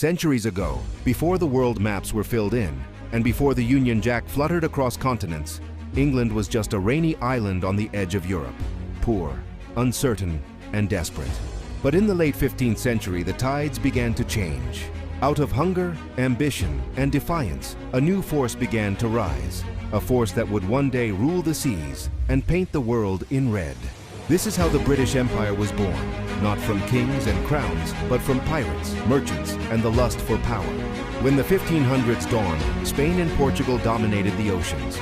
Centuries ago, before the world maps were filled in, and before the Union Jack fluttered across continents, England was just a rainy island on the edge of Europe, poor, uncertain, and desperate. But in the late 15th century, the tides began to change. Out of hunger, ambition, and defiance, a new force began to rise, a force that would one day rule the seas and paint the world in red. This is how the British Empire was born, not from kings and crowns, but from pirates, merchants, and the lust for power. When the 1500s dawned, Spain and Portugal dominated the oceans.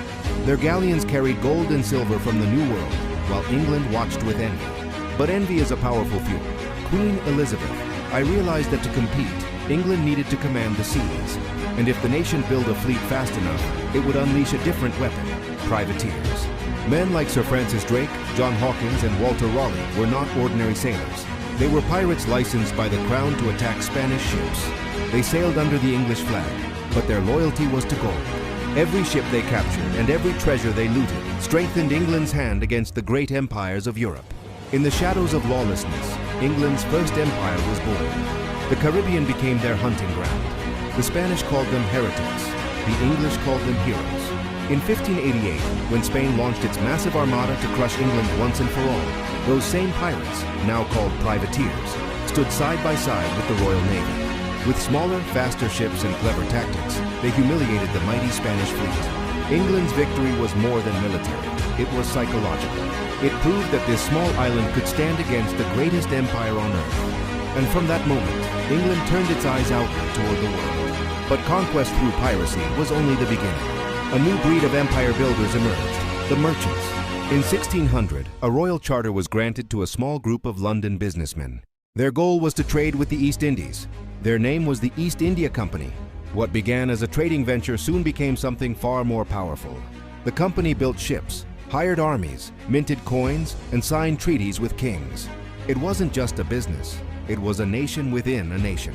Their galleons carried gold and silver from the New World, while England watched with envy. But envy is a powerful fuel. Queen Elizabeth, I realized that to compete, England needed to command the seas. And if the nation built a fleet fast enough, it would unleash a different weapon: privateers. Men like Sir Francis Drake, John Hawkins, and Walter Raleigh were not ordinary sailors. They were pirates licensed by the Crown to attack Spanish ships. They sailed under the English flag, but their loyalty was to gold. Every ship they captured and every treasure they looted strengthened England's hand against the great empires of Europe. In the shadows of lawlessness, England's first empire was born. The Caribbean became their hunting ground. The Spanish called them heretics. The English called them heroes. In 1588, when Spain launched its massive armada to crush England once and for all, those same pirates, now called privateers, stood side by side with the Royal Navy. With smaller, faster ships and clever tactics, they humiliated the mighty Spanish fleet. England's victory was more than military. It was psychological. It proved that this small island could stand against the greatest empire on earth. And from that moment, England turned its eyes outward toward the world. But conquest through piracy was only the beginning. A new breed of empire builders emerged, the merchants. In 1600, a royal charter was granted to a small group of London businessmen. Their goal was to trade with the East Indies. Their name was the East India Company. What began as a trading venture soon became something far more powerful. The company built ships, hired armies, minted coins, and signed treaties with kings. It wasn't just a business, it was a nation within a nation.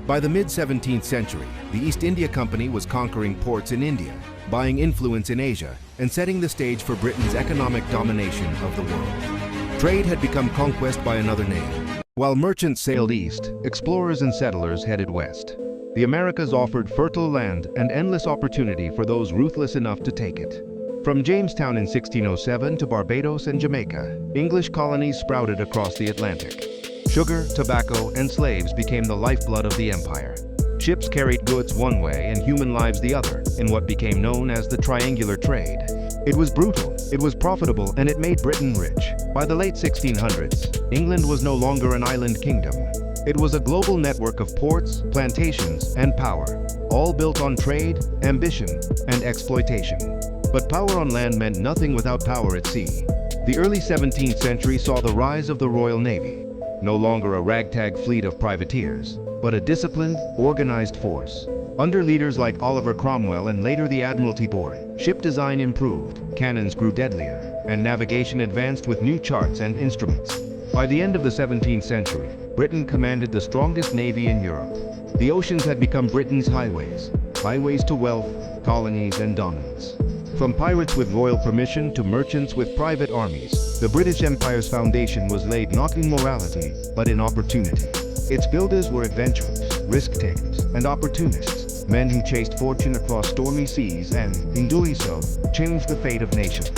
By the mid-17th century, the East India Company was conquering ports in India, buying influence in Asia, and setting the stage for Britain's economic domination of the world. Trade had become conquest by another name. While merchants sailed east, explorers and settlers headed west. The Americas offered fertile land and endless opportunity for those ruthless enough to take it. From Jamestown in 1607 to Barbados and Jamaica, English colonies sprouted across the Atlantic. Sugar, tobacco, and slaves became the lifeblood of the empire. Ships carried goods one way and human lives the other, in what became known as the triangular trade. It was brutal, it was profitable, and it made Britain rich. By the late 1600s, England was no longer an island kingdom. It was a global network of ports, plantations, and power, all built on trade, ambition, and exploitation. But power on land meant nothing without power at sea. The early 17th century saw the rise of the Royal Navy, no longer a ragtag fleet of privateers, but a disciplined, organized force. Under leaders like Oliver Cromwell and later the Admiralty Board, ship design improved, cannons grew deadlier, and navigation advanced with new charts and instruments. By the end of the 17th century, Britain commanded the strongest navy in Europe. The oceans had become Britain's highways, highways to wealth, colonies, and dominance. From pirates with royal permission to merchants with private armies, the British Empire's foundation was laid not in morality, but in opportunity. Its builders were adventurers, risk-takers, and opportunists, men who chased fortune across stormy seas and, in doing so, changed the fate of nations.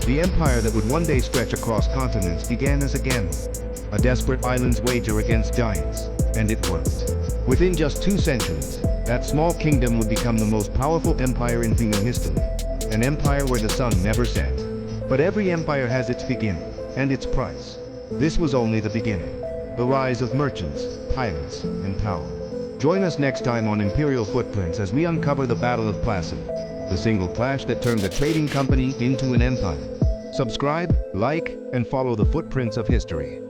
The empire that would one day stretch across continents began as a gamble, a desperate island's wager against giants, and it worked. Within just 2 centuries, that small kingdom would become the most powerful empire in human history, an empire where the sun never set. But every empire has its beginning, and its price. This was only the beginning. The rise of merchants, pirates, and power. Join us next time on Imperial Footprints as we uncover the Battle of Plassey, the single clash that turned a trading company into an empire. Subscribe, like, and follow the footprints of history.